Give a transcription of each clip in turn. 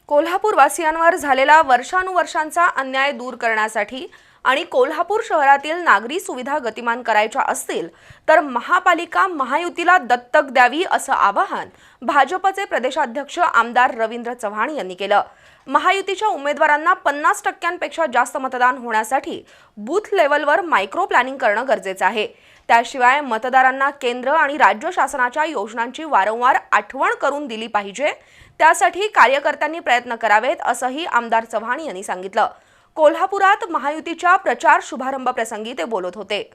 कोल्हापूरवासियांवर झालेला वर्षानुवर्षांचा अन्याय दूर करण्यासाठी आणि कोल्हापूर शहरातील नागरी सुविधा गतिमान करायच्या असतील तर महापालिका महायुतीला दत्तक द्यावी असं आवाहन भाजपचे प्रदेशाध्यक्ष आमदार रवींद्र चव्हाण यांनी केलं। महायुतीच्या उमेदवारांना 50% जास्त मतदान होण्यासाठी बूथ लेवलवर मायक्रो प्लॅनिंग करणं गरजेचं आहे। त्याशिवाय मतदारांना केंद्र आणि राज्य शासनाच्या योजनांची वारंवार आठवण करून दिली पाहिजे। त्यासाठी कार्यकर्त्यांनी प्रयत्न करावेत असंही आमदार चव्हाण यांनी सांगितलं। कोल्हापुरात महायुतीच्या प्रचार शुभारंभ प्रसंगी ते बोलत होते।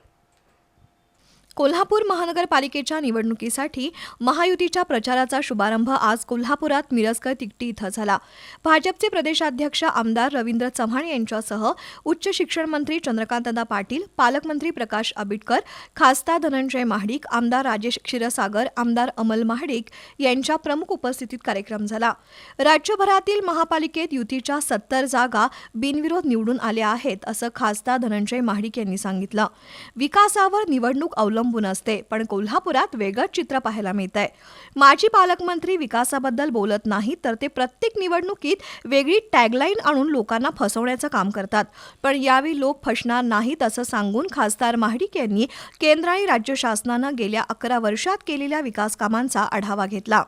कोल्हापूर महानगरपालिकेच्या निवडणुकीसाठी महायुतीच्या प्रचाराचा शुभारंभ आज कोल्हापुरात मिरजकर तिकटी इथं झाला। भाजपचे प्रदेशाध्यक्ष आमदार रवींद्र चव्हाण यांच्यासह उच्च शिक्षण मंत्री चंद्रकांतदादा पाटील, पालकमंत्री प्रकाश आबिटकर, खासदार धनंजय महाडिक, आमदार राजेश क्षीरसागर, आमदार अमल महाडिक यांच्या प्रमुख उपस्थितीत कार्यक्रम झाला। राज्यभरातील महापालिकेत युतीच्या 70 जागा बिनविरोध निवडून आल्या आहेत असं खासदार धनंजय महाडिक यांनी सांगितलं। विकासावर निवडणूक अवलंबून असते, पण कोल्हापुरात वेगळं चित्र पाहायला मिळतंय। माजी पालकमंत्री विकासाबद्दल बोलत नाहीत तर ते प्रत्येक निवडणुकीत वेगळी टॅगलाईन आणून लोकांना फसवण्याचं काम करतात, पण यावेळी लोक फसणार नाहीत असं सांगून खासदार महाडिक यांनी केंद्र आणि राज्य शासनानं गेल्या 11 वर्षात केलेल्या विकास कामांचा आढावा घेतला।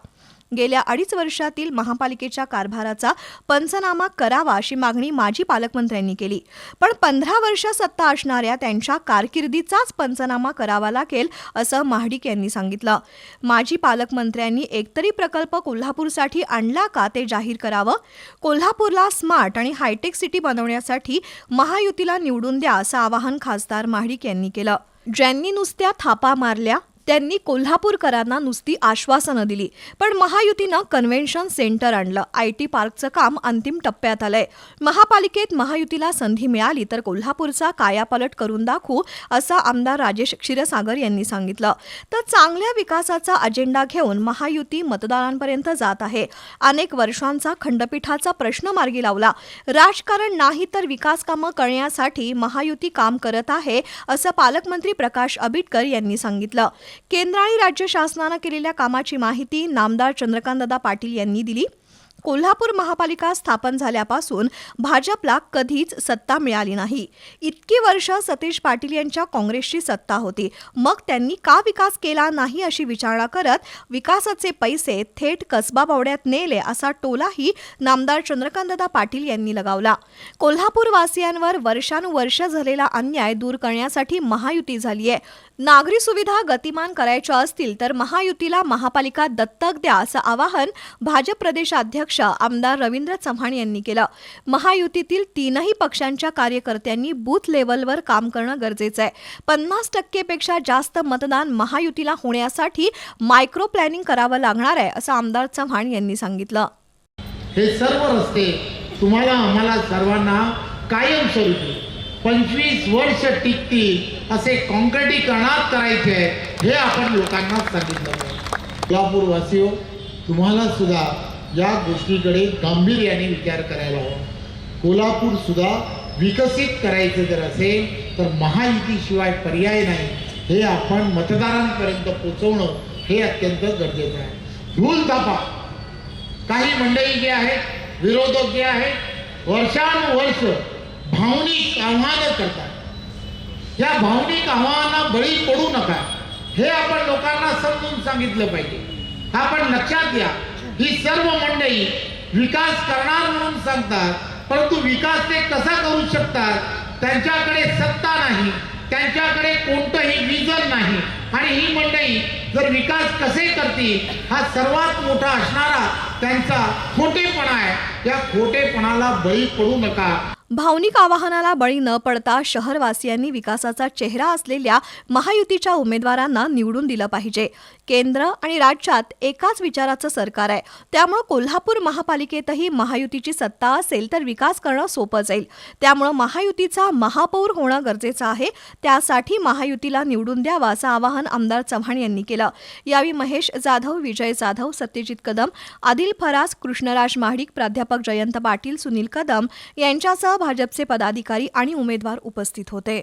गेल्या 2.5 वर्षातील महापालिकेच्या कारभाराचा पंचनामा करावा अशी मागणी माजी पालकमंत्र्यांनी केली, पण 15 वर्ष सत्ता असणाऱ्या त्यांच्या कारकिर्दीचाच पंचनामा करावा लागेल असं महाडिक यांनी सांगितलं। माजी पालकमंत्र्यांनी एकतरी प्रकल्प कोल्हापूरसाठी आणला का ते जाहीर करावं। कोल्हापूरला स्मार्ट आणि हायटेक सिटी बनवण्यासाठी महायुतीला निवडून द्या असं आवाहन खासदार महाडिक यांनी केलं। ज्यांनी नुसत्या थापा मारल्या त्यांनी कोल्हापूरकरांना नुसती आश्वासनं दिली, पण महायुतीनं कन्व्हेन्शन सेंटर आणलं। IT पार्कचं काम अंतिम टप्प्यात आलंय। महापालिकेत महायुतीला संधी मिळाली तर कोल्हापूरचा कायापालट करून दाखवू असं आमदार राजेश क्षीरसागर यांनी सांगितलं। तर चांगल्या विकासाचा अजेंडा घेऊन महायुती मतदारांपर्यंत जात आहे। अनेक वर्षांचा खंडपीठाचा प्रश्न मार्गी लावला। राजकारण नाही तर विकास कामं करण्यासाठी महायुती काम करत आहे असं पालकमंत्री प्रकाश आबिटकर यांनी सांगितलं। केंद्र आणि राज्य शासनानं केलेल्या कामाची माहिती नामदार चंद्रकांतदादा पाटील यांनी दिली। कोल्हापूर महापालिका स्थापन झाल्यापासून भाजपला कधीच सत्ता मिळाली नाही। इतकी वर्ष सतीश पाटील यांच्या काँग्रेसची सत्ता होती, मग त्यांनी का विकास केला नाही अशी विचारणा करत विकासाचे पैसे थेट कसबा बावड्यात नेले असा टोलाही नामदार चंद्रकांतदादा पाटील यांनी लगावला। कोल्हापूरवासियांवर वर्षानुवर्ष झालेला अन्याय दूर करण्यासाठी महायुती झाली आहे। नागरी सुविधा गतिमान करायच्या असतील तर महायुतीला महापालिका दत्तक द्या असं आवाहन भाजप प्रदेशाध्यक्ष आमदार रवींद्र चव्हाण यांनी केलं। महायुतीतील 3ही पक्षांच्या कार्यकर्त्यांनी बूथ लेवलवर काम करणं गरजेचं आहे। 50% पेक्षा जास्त मतदान महायुतीला होण्यासाठी मायक्रो प्लॅनिंग करावं लागणार आहे असं आमदार चव्हाण यांनी सांगितलं। हे सर्व रस्ते तुम्हाला आम्हाला सर्वांना कायमस्वरूपी 25 वर्ष टिकतील असे काँक्रिटीकरणात करायचे आहे, हे आपण लोकांना सांगितलं। कोल्हापूरवासियो, तुम्हाला सुद्धा या गोष्टीकडे गांभीर्याने विचार करायला हवा। कोल्हापूर सुद्धा विकसित करायचं जर असेल तर महायुतीशिवाय पर्याय नाही, हे आपण मतदारांपर्यंत पोहोचवणं हे अत्यंत गरजेचं आहे। भूलथापा काही मंडळी जे आहेत, विरोधक जे आहेत, वर्षानुवर्ष भावनिक आव्हानं करतात। या भावनिक आव्हानांना बळी पडू नका, हे आपण लोकांना समजून सांगितलं पाहिजे। आपण लक्षात घ्या, ही सर्व मंडळी विकास करणार म्हणून सांगतात, परंतु विकास ते कसा करू शकतात? त्यांच्याकडे सत्ता नाही, त्यांच्याकडे कोणतंही विजन नाही, आणि ही मंडळी जर विकास कसे करतील हा सर्वात मोठा असणारा त्यांचा खोटेपणा आहे। या खोटेपणाला बळी पडू नका। भावनिक आवाहनाला बळी न पडता शहरवासियांनी विकासाचा चेहरा असलेल्या महायुतीच्या उमेदवारांना निवडून दिलं पाहिजे। केंद्र आणि राज्यात एकाच विचाराचं सरकार आहे, त्यामुळे कोल्हापूर महापालिकेतही महायुतीची सत्ता असेल तर विकास करणं सोपं जाईल। त्यामुळे महायुतीचा महापौर होणं गरजेचं आहे। त्यासाठी महायुतीला निवडून द्यावं असं आवाहन आमदार चव्हाण यांनी केलं। यावेळी महेश जाधव, विजय जाधव, सत्यजित कदम, आदिल फरास, कृष्णराज महाडिक, प्राध्यापक जयंत पाटील, सुनील कदम यांच्यासह भाजपचे पदाधिकारी आणि उमेदवार उपस्थित होते।